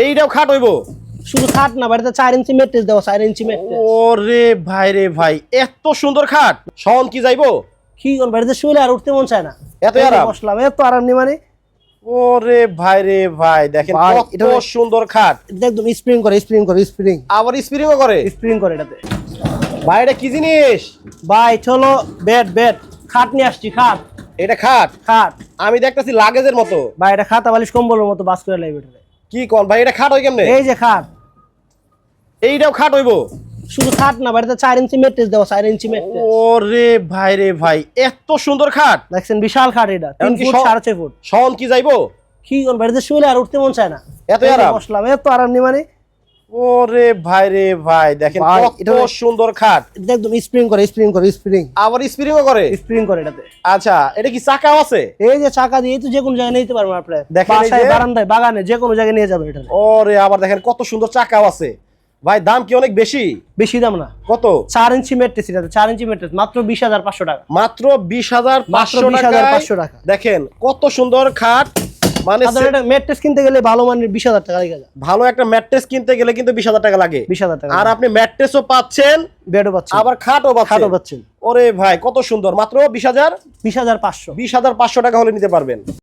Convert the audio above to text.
এইটাও খাট হইবো? শুধু খাট না, বাড়িতে 4 ইঞ্চি ম্যাট্রেস দেওয়া, 4 ইঞ্চি ম্যাট্রেস। ওরে ভাই রে ভাই, এত সুন্দর খাট শোন কি যাইবো? কি কোন বাড়িতে শুলে আর উঠতে মন চায় না, এত আরাম? বসলাম এত আরাম নি মানে। ওরে ভাই রে ভাই, দেখেন ভাই, কত সুন্দর খাট। এটা একদম স্প্রিং করে, স্প্রিং আবার স্প্রিংও করে? স্প্রিং করে এটাতে। ভাই এটা কি জিনিস? ভাই চলো বেড খাট নিয়ে আসছি, খাট। এটা খাট? খাট আমি দেখতেছি লাগেজের মতো। ভাই এটা খাতা বালিশ কম্বলের মতো বাস করে লাগবে এটাতে। কি কোন ভাই, এটা খাট হয় কেমনে? এই যে খাট। এইটাও খাট হইবো? শুধু খাট না, বাড়িতে 4 ইঞ্চি ম্যাট্রেস দেওয়া, 4 ইঞ্চি ম্যাট্রেস। ওরে ভাই রে ভাই, এত সুন্দর খাট। দেখছেন বিশাল খাট, এটা 3 ফুট 6.5 ফুট। শোন কি যাইবো? কি কোন বাড়িতে শুলে আর উঠতে মন চায় না, এত আরাম? বসলাম এত আরাম নি মানে। ওরে ভাই রে ভাই, দেখেন ভাই, কত সুন্দর খাট। এটা একদম স্প্রিং করে, আবার স্প্রিংও করে? স্প্রিং করে এটাতে। আচ্ছা, এটা কি চাকাও আছে? এই যে চাকা দিয়ে তো যে কোনো জায়গায় নিতে পারবেন আপনি, দেখেন এই বাসায় যে। বারান্দায় বাগানে যে কোনো জায়গায় নিয়ে যাবেন এটা। ওরে আবার দেখেন কত সুন্দর চাকাও আছে। ভাই দাম কি অনেক বেশি? বেশি দাম না। কত? 4 ইঞ্চি ম্যাট্রেস, এটাতে 4 ইঞ্চি ম্যাট্রেস মাত্র 20,500 টাকা। মাত্র 20,500 20,500 টাকা। দেখেন কত সুন্দর খাট। মানে সাধারণ একটা ম্যাট্রেস কিনতে গেলে ভালো মানের 20,000 টাকা লাগে যায়। ভালো একটা ম্যাট্রেস কিনতে গেলে কিন্তু 20,000 টাকা লাগে। 20,000 টাকা। আর আপনি ম্যাট্রেসও পাচ্ছেন, বেডও পাচ্ছেন, আবার খাটও পাচ্ছেন। ওরে ভাই কত সুন্দর, মাত্র 20,500 20,500 টাকা হলে নিতে পারবেন।